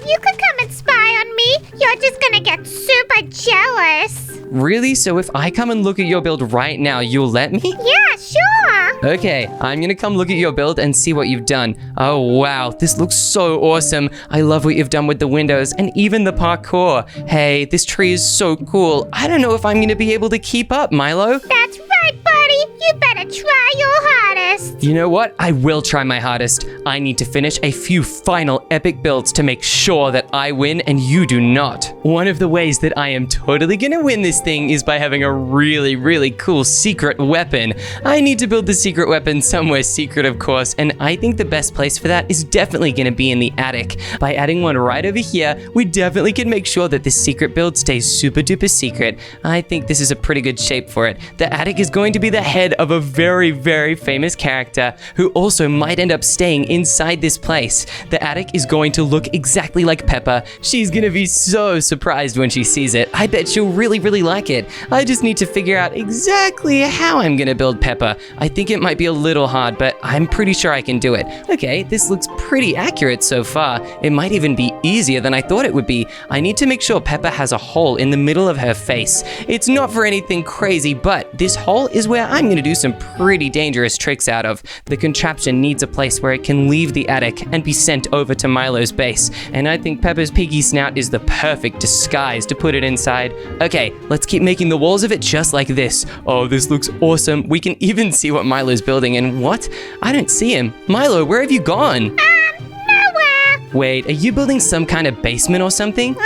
You can come and spy on me. You're just gonna get super jealous. Really? So if I come and look at your build right now, you'll let me? Yeah, sure. Okay, I'm gonna come look at your build and see what you've done. Oh wow, this looks so awesome. I love what you've done with the windows and even the parkour. Hey, this tree is so cool. I don't know if I'm gonna be able to keep up, Milo. That's right, buddy. You better try your hardest. You know what? I will try my hardest. I need to finish a few final epic builds to make sure that I win and you do not. One of the ways that I am totally gonna win this thing is by having a really cool secret weapon. I need to build the secret secret weapon somewhere secret, of course, and I think the best place for that is definitely going to be in the attic. By adding one right over here, we definitely can make sure that this secret build stays super duper secret. I think this is a pretty good shape for it. The attic is going to be the head of a very, very famous character who also might end up staying inside this place. The attic is going to look exactly like Peppa. She's going to be so surprised when she sees it. I bet she'll really, really like it. I just need to figure out exactly how I'm going to build Peppa. I think it might be a little hard, but I'm pretty sure I can do it. Okay, this looks pretty accurate so far. It might even be easier than I thought it would be. I need to make sure Peppa has a hole in the middle of her face. It's not for anything crazy, but this hole is where I'm going to do some pretty dangerous tricks out of. The contraption needs a place where it can leave the attic and be sent over to Milo's base, and I think Peppa's piggy snout is the perfect disguise to put it inside. Okay, let's keep making the walls of it just like this. Oh, this looks awesome. We can even see what Milo's building, and what? I don't see him. Milo, where have you gone? Nowhere. Wait, are you building some kind of basement or something? Maybe.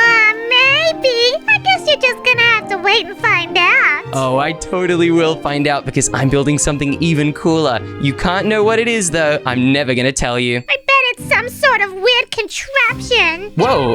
I guess you're just gonna have to wait and find out. Oh, I totally will find out because I'm building something even cooler. You can't know what it is though. I'm never gonna tell you. I bet it's some sort of weird contraption. Whoa,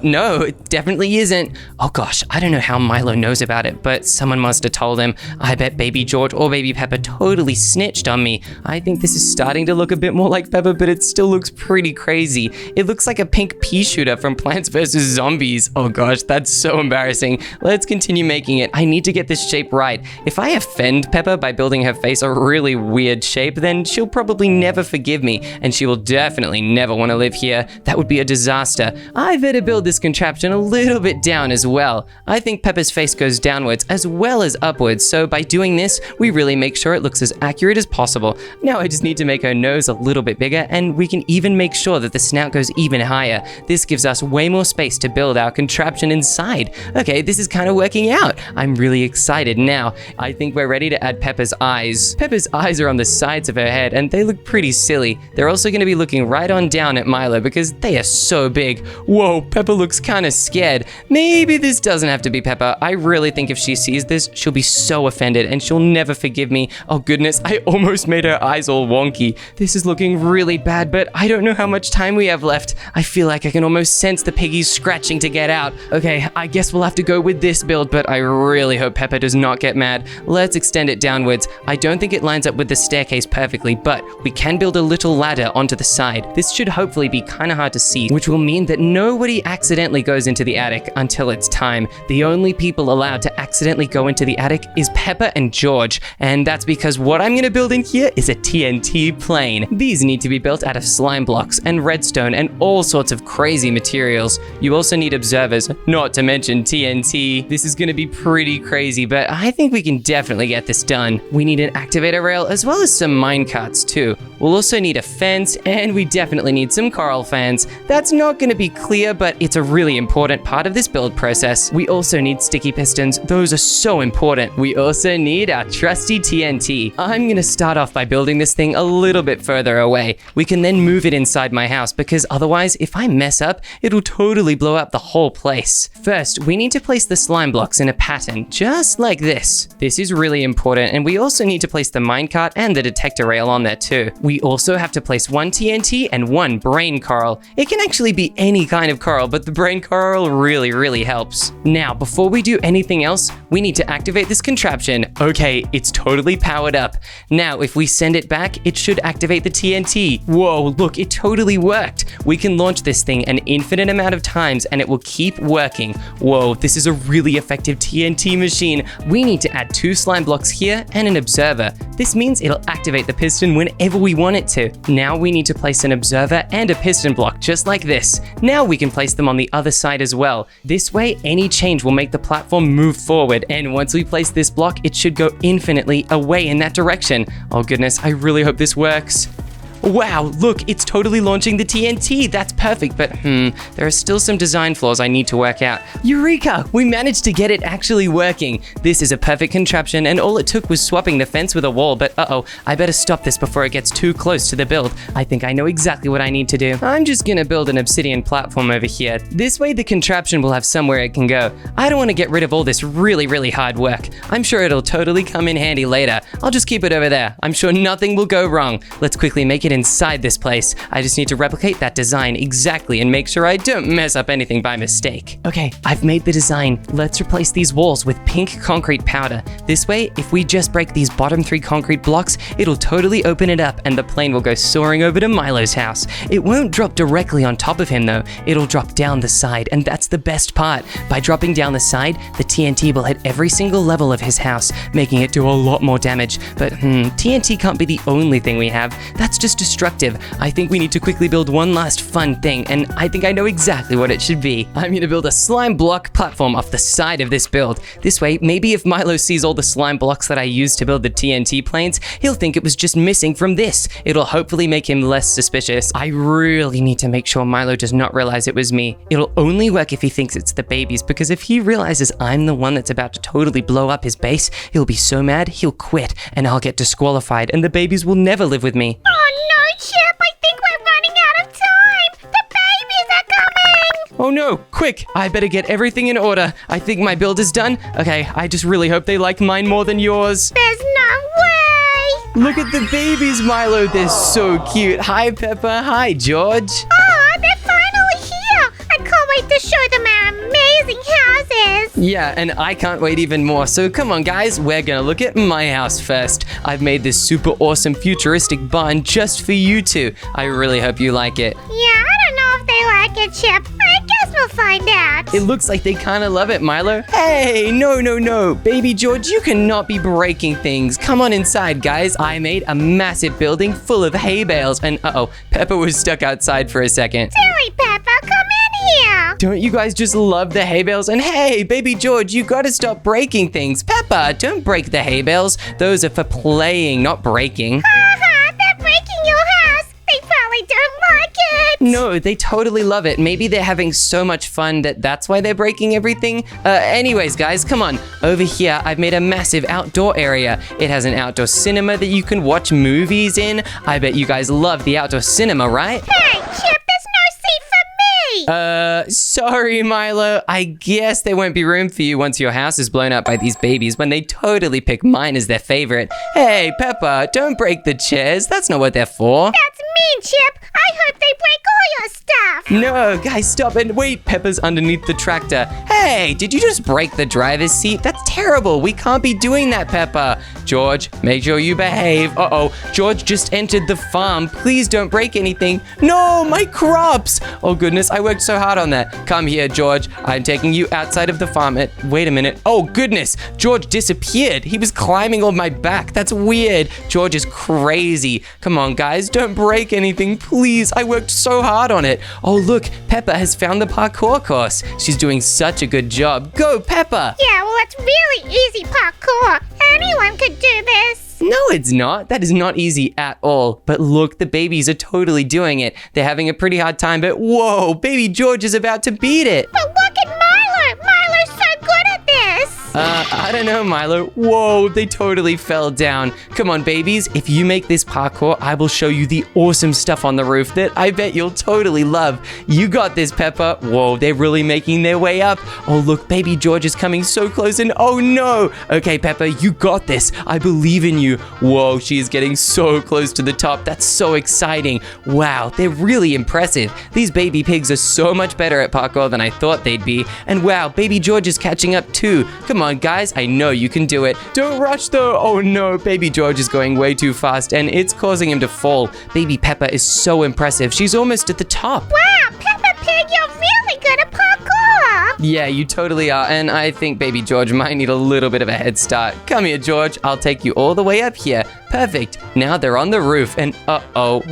no, it definitely isn't. Oh gosh, I don't know how Milo knows about it, but someone must have told him. I bet Baby George or Baby Peppa totally snitched on me. I think this is starting to look a bit more like Peppa, but it still looks pretty crazy. It looks like a pink pea shooter from Plants vs. Zombies. Oh gosh, that's so embarrassing. Let's continue making it. I need to get this shape right. If I offend Peppa by building her face a really weird shape, then she'll probably never forgive me, and she will definitely never want to live here. That would be a disaster. I better build this contraption a little bit down as well. I think Peppa's face goes downwards as well as upwards, so by doing this, we really make sure it looks as accurate as possible. Now I just need to make her nose a little bit bigger, and we can even make sure that the snout goes even higher. This gives us way more space to build our contraption inside. Okay, this is kind of working out. I'm really excited now. I think we're ready to add Peppa's eyes. Peppa's eyes are on the sides of her head, and they look pretty silly. They're also going to be looking right on down at Milo because they are so big. Whoa, Peppa looks kind of scared. Maybe this doesn't have to be Peppa. I really think if she sees this, she'll be so offended and she'll never forgive me. Oh goodness, I almost made her eyes all wonky. This is looking really bad, but I don't know how much time we have left. I feel like I can almost sense the piggies scratching to get out. Okay, I guess we'll have to go with this build, but I really hope Peppa does not get mad. Let's extend it downwards. I don't think it lines up with the staircase perfectly, but we can build a little ladder onto the side. This should hopefully be kind of hard to see, which will mean that nobody accidentally goes into the attic until it's time. The only people allowed to accidentally go into the attic is Peppa and George, and that's because what I'm gonna build in here is a TNT plane. These need to be built out of slime blocks and redstone and all sorts of crazy materials. You also need observers, not to mention TNT. This is gonna be pretty crazy, but I think we can definitely get this done. We need an activator rail as well as some mine carts too. We'll also need a fence, and we definitely need some coral fans. That's not going to be clear, but it's a really important part of this build process. We also need sticky pistons. Those are so important. We also need our trusty TNT. I'm going to start off by building this thing a little bit further away. We can then move it inside my house because otherwise, if I mess up, it'll totally blow up the whole place. First, we need to place the slime blocks in a pattern, just like this. This is really important, and we also need to place the minecart and the detector rail on there too. We also have to place one TNT and one brain coral. It can actually be any kind of coral, but the brain coral really helps. Now, before we do anything else, we need to activate this contraption. Okay, it's totally powered up. Now, if we send it back, it should activate the TNT. Whoa, look, it totally worked. We can launch this thing an infinite amount of times and it will keep working. Whoa, this is a really effective TNT machine. We need to add 2 slime blocks here and an observer. This means it'll activate the piston whenever we want it to. Now we need to place an observer and a piston block just like this. Now we can place them on the other side as well. This way, any change will make the platform move forward, and once we place this block, it should go infinitely away in that direction. Oh goodness, I really hope this works. Wow, look, it's totally launching the TNT. That's perfect, but there are still some design flaws I need to work out. Eureka! We managed to get it actually working. This is a perfect contraption, and all it took was swapping the fence with a wall, but I better stop this before it gets too close to the build. I think I know exactly what I need to do. I'm just gonna build an obsidian platform over here. This way the contraption will have somewhere it can go. I don't want to get rid of all this really hard work. I'm sure it'll totally come in handy later. I'll just keep it over there. I'm sure nothing will go wrong. Let's quickly make it inside this place. I just need to replicate that design exactly and make sure I don't mess up anything by mistake. Okay, I've made the design. Let's replace these walls with pink concrete powder. This way, if we just break these bottom 3 concrete blocks, it'll totally open it up and the plane will go soaring over to Milo's house. It won't drop directly on top of him though. It'll drop down the side, and that's the best part. By dropping down the side, the TNT will hit every single level of his house, making it do a lot more damage. But TNT can't be the only thing we have. That's just destructive. I think we need to quickly build one last fun thing, and I think I know exactly what it should be. I'm gonna build a slime block platform off the side of this build. This way, maybe if Milo sees all the slime blocks that I used to build the TNT planes, he'll think it was just missing from this. It'll hopefully make him less suspicious. I really need to make sure Milo does not realize it was me. It'll only work if he thinks it's the babies, because if he realizes I'm the one that's about to totally blow up his base, he'll be so mad he'll quit and I'll get disqualified and the babies will never live with me. Oh no, Chip, I think we're running out of time. The babies are coming. Oh no, quick, I better get everything in order. I think my build is done. Okay, I just really hope they like mine more than yours. There's no way. Look at the babies, Milo. They're so cute. Hi, Peppa. Hi, George. Oh, they're finally here. I can't wait to show them our amazing houses. Yeah, and I can't wait even more. So come on, guys. We're gonna look at my house first. I've made this super awesome futuristic barn just for you two. I really hope you like it. Yeah, I don't know if they like it, Chip. I guess we'll find out. It looks like they kind of love it, Milo. Hey, no. Baby George, you cannot be breaking things. Come on inside, guys. I made a massive building full of hay bales. And Peppa was stuck outside for a second. Silly Peppa, come in here. Don't you guys just love the hay bales? And hey, Baby George, you gotta stop breaking things. Peppa, don't break the hay bales. Those are for playing, not breaking. They're breaking your house. They probably don't like it. No, they totally love it. Maybe they're having so much fun that's why they're breaking everything. Anyways, guys, come on. Over here, I've made a massive outdoor area. It has an outdoor cinema that you can watch movies in. I bet you guys love the outdoor cinema, right? Hey, Chip, there's no seat for me. Sorry, Milo. I guess there won't be room for you once your house is blown up by these babies when they totally pick mine as their favorite. Hey, Peppa, don't break the chairs. That's not what they're for. That's mean, Chip. I hope they break all your stuff. No, guys, stop and wait. Peppa's underneath the tractor. Hey, did you just break the driver's seat? That's terrible. We can't be doing that, Peppa. George, make sure you behave. George just entered the farm. Please don't break anything. No, my crops. Oh, goodness, I worked so hard on that. Come here, George. I'm taking you outside of the farm. Wait a minute. Oh, goodness. George disappeared. He was climbing on my back. That's weird. George is crazy. Come on, guys. Don't break anything, please. I worked so hard on it. Oh, look. Peppa has found the parkour course. She's doing such a good job. Go, Peppa. Yeah, well, it's really easy parkour. Anyone could do this. No, it's not. That is not easy at all. But look, the babies are totally doing it. They're having a pretty hard time, but whoa, baby George is about to beat it. But look at Milo. Milo's so good at this. I don't know, Milo. Whoa, they totally fell down. Come on, babies. If you make this parkour, I will show you the awesome stuff on the roof that I bet you'll totally love. You got this, Peppa. Whoa, they're really making their way up. Oh, look, baby George is coming so close and oh no. Okay, Peppa, you got this. I believe in you. Whoa, she is getting so close to the top. That's so exciting. Wow, they're really impressive. These baby pigs are so much better at parkour than I thought they'd be. And wow, baby George is catching up too. Come on, guys, I know you can do it. Don't rush though. Oh no, baby George is going way too fast and it's causing him to fall. Baby Peppa is so impressive. She's almost at the top. Wow, Peppa Pig, you're really good at parkour. Yeah, you totally are. And I think baby George might need a little bit of a head start. Come here, George. I'll take you all the way up here. Perfect. Now they're on the roof and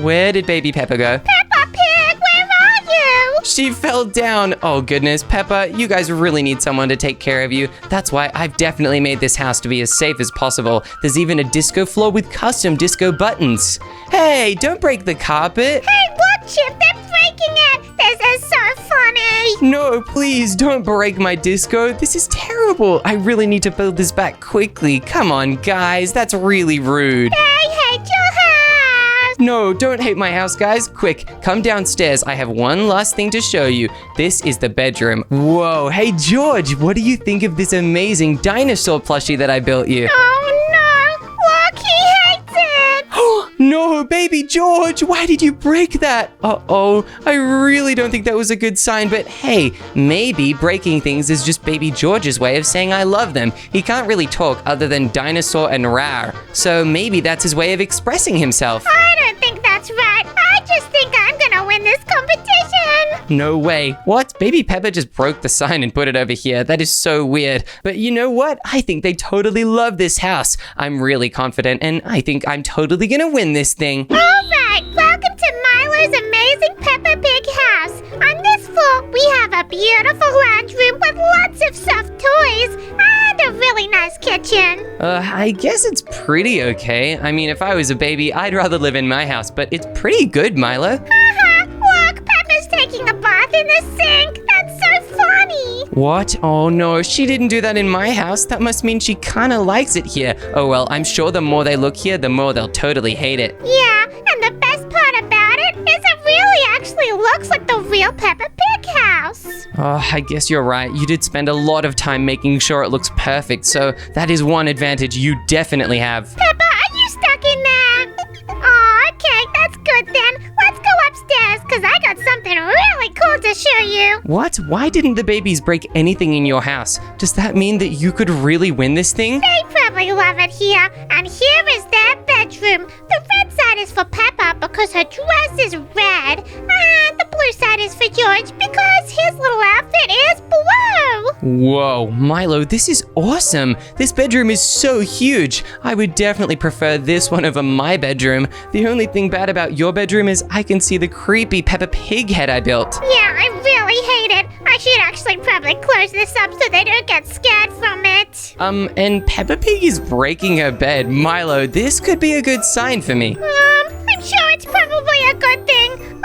where did baby Peppa go? Peppa Pig, where are you? She fell down. Oh goodness, Peppa, you guys really need someone to take care of you. That's why I've definitely made this house to be as safe as possible. There's even a disco floor with custom disco buttons. Hey, don't break the carpet. Hey, look, Chip, they're breaking it. This is so funny. No, please don't break my disco. This is terrible. I really need to build this back quickly. Come on, guys, that's really rude. I hate your house. No, don't hate my house, guys. Quick, come downstairs. I have one last thing to show you. This is the bedroom. Whoa, hey George, what do you think of this amazing dinosaur plushie that I built you? Oh, no. Look, he hates it. No, baby George, why did you break that? Uh-oh, I really don't think that was a good sign, but hey, maybe breaking things is just baby George's way of saying I love them. He can't really talk other than dinosaur and rar, so maybe that's his way of expressing himself. I don't think that's right. I just think I'm gonna win this competition. No way. What? Baby Peppa just broke the sign and put it over here. That is so weird. But you know what? I think they totally love this house. I'm really confident, and I think I'm totally gonna win this thing. All right, welcome to Milo's amazing Peppa Pig house. On this floor, we have a beautiful lounge room with lots of soft toys and a really nice kitchen. I guess it's pretty okay. I mean, if I was a baby, I'd rather live in my house, but it's pretty good, Milo. Look, Peppa's taking a bath in the sink. That's so funny. What? Oh no, she didn't do that in my house. That must mean she kinda likes it here. Oh well, I'm sure the more they look here, the more they'll totally hate it. Yeah, and the best part about it is it really actually looks like the real Peppa Pig house. Oh, I guess you're right. You did spend a lot of time making sure it looks perfect, so that is one advantage you definitely have. Peppa, are you stuck in there? Oh, okay, that's good then. Let's go upstairs, because I got something really cool to show you. What? Why didn't the babies break anything in your house? Does that mean that you could really win this thing? They probably love it here. And here is their bedroom. The red side is for Peppa because her dress is red. And the blue side is for George because his little outfit is blue. Whoa, Milo, this is awesome. This bedroom is so huge. I would definitely prefer this one over my bedroom. The only thing bad about your bedroom is I can see the creepy Peppa Pig head I built. Yeah, I really hate it. I should actually probably close this up so they don't get scared from it. And Peppa Pig is breaking her bed. Milo, this could be a good sign for me. I'm sure it's probably a good thing.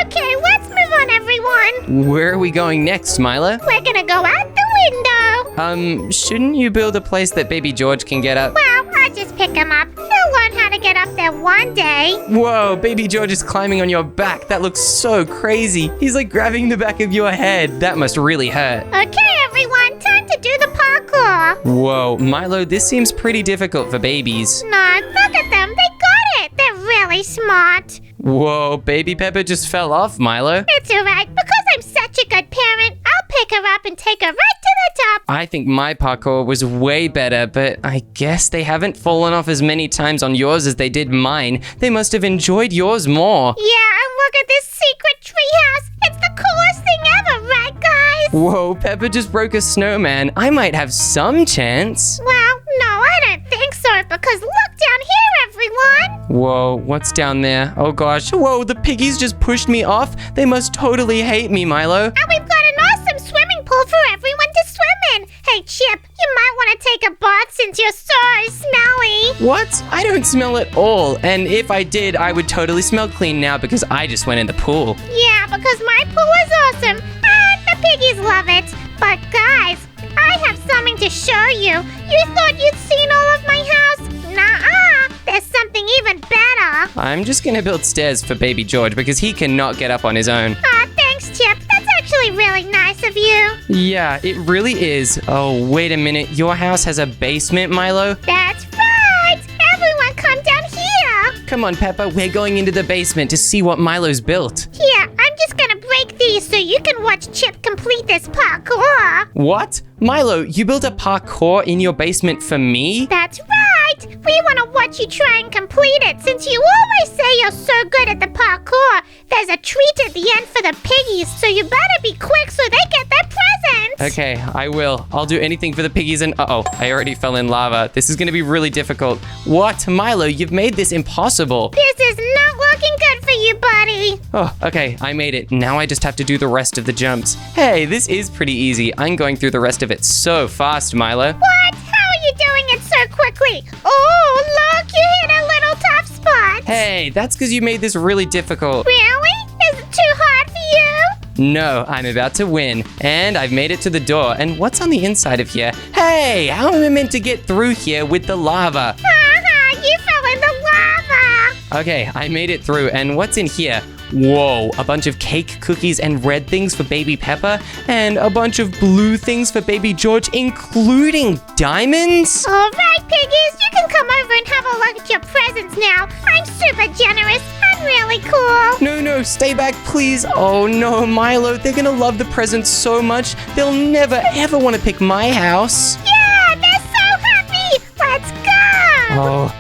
Okay, let's move on, everyone. Where are we going next, Milo? We're gonna go out the window. Shouldn't you build a place that baby George can get up? Well, I'll just pick him up. He'll learn how to get up there one day. Whoa, baby George is climbing on your back. That looks so crazy. He's like grabbing the back of your head. That must really hurt. Okay, everyone, time to do the parkour. Whoa, Milo, this seems pretty difficult for babies. No, look at them. They got it. They're really smart. Whoa, baby Peppa just fell off, Milo. It's alright. Because I'm such a good parent, I'll pick her up and take her right to the top. I think my parkour was way better, but I guess they haven't fallen off as many times on yours as they did mine. They must have enjoyed yours more. Yeah, and look at this secret treehouse. It's the coolest thing ever, right, guys? Whoa, Peppa just broke a snowman. I might have some chance. Well, no, I don't think so, because look down here, everyone. Whoa, what's down there? Oh gosh, whoa, the piggies just pushed me off. They must totally hate me, Milo. And we've got an awesome swimming pool for everyone to swim in. Hey, Chip, you might want to take a bath since you're so smelly. What? I don't smell at all. And if I did, I would totally smell clean now because I just went in the pool. Yeah, because my pool is awesome, and the piggies love it. But guys, I have something to show you. You thought you'd seen all of my house? Nuh-uh. There's something even better. I'm just gonna build stairs for baby George because he cannot get up on his own. Aw, thanks, Chip. That's actually really nice of you. Yeah, it really is. Oh, wait a minute. Your house has a basement, Milo? That's right. Everyone come down here. Come on, Peppa. We're going into the basement to see what Milo's built. Here, I'm just gonna break these so you can watch Chip complete this parkour. What? Milo, you built a parkour in your basement for me? That's right. We want to watch you try and complete it since you always say you're so good at the parkour. There's a treat at the end for the piggies, so you better be quick so they get their presents. Okay, I will. I'll do anything for the piggies and... Uh-oh, I already fell in lava. This is going to be really difficult. What? Milo, you've made this impossible. This is not looking good for you, buddy. Oh, okay, I made it. Now I just have to do the rest of the jumps. Hey, this is pretty easy. I'm going through the rest of it so fast, Milo. What? How are you doing it so quickly? Oh, look, you hit a little tough spot. Hey, that's because you made this really difficult. Really? Is it too hard for you? No, I'm about to win. And I've made it to the door. And what's on the inside of here? Hey, how am I meant to get through here with the lava? You fell in the lava. Okay, I made it through. And what's in here? Whoa, a bunch of cake, cookies, and red things for Baby Peppa, and a bunch of blue things for Baby George, including diamonds? All right, piggies, you can come over and have a look at your presents now. I'm super generous. I'm really cool. No, stay back, please. Oh no, Milo, they're gonna love the presents so much, they'll never ever want to pick my house. Yeah, they're so happy. Let's go.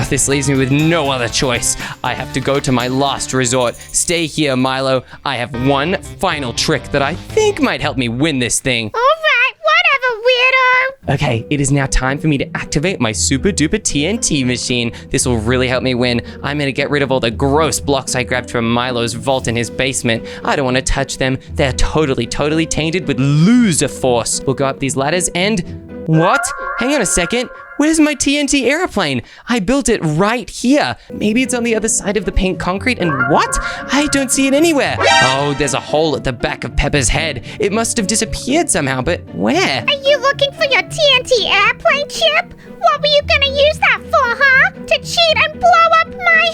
This leaves me with no other choice. I have to go to my last resort. Stay here, Milo. I have one final trick that I think might help me win this thing. All right, whatever, weirdo. Okay, it is now time for me to activate my super duper TNT machine. This will really help me win. I'm gonna get rid of all the gross blocks I grabbed from Milo's vault in his basement. I don't want to touch them. They're totally tainted with loser force. We'll go up these ladders and... What? Hang on a second. Where's my TNT airplane? I built it right here. Maybe it's on the other side of the pink concrete, and what? I don't see it anywhere. Oh, there's a hole at the back of Peppa's head. It must have disappeared somehow, but where? Are you looking for your TNT airplane, Chip? What were you gonna use that for, huh? To cheat and blow up my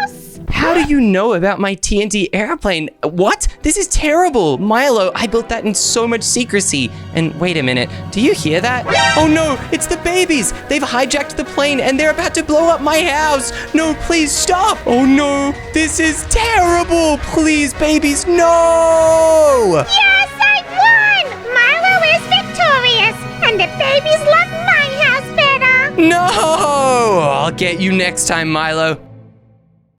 house? How do you know about my TNT airplane? What? This is terrible. Milo, I built that in so much secrecy. And wait a minute, do you hear that? Oh no, it's the babies. They've hijacked the plane and they're about to blow up my house. No, please stop. Oh no, this is terrible. Please, babies, no. Yes, I won. Milo is victorious, and the babies love my house better. No, I'll get you next time, Milo.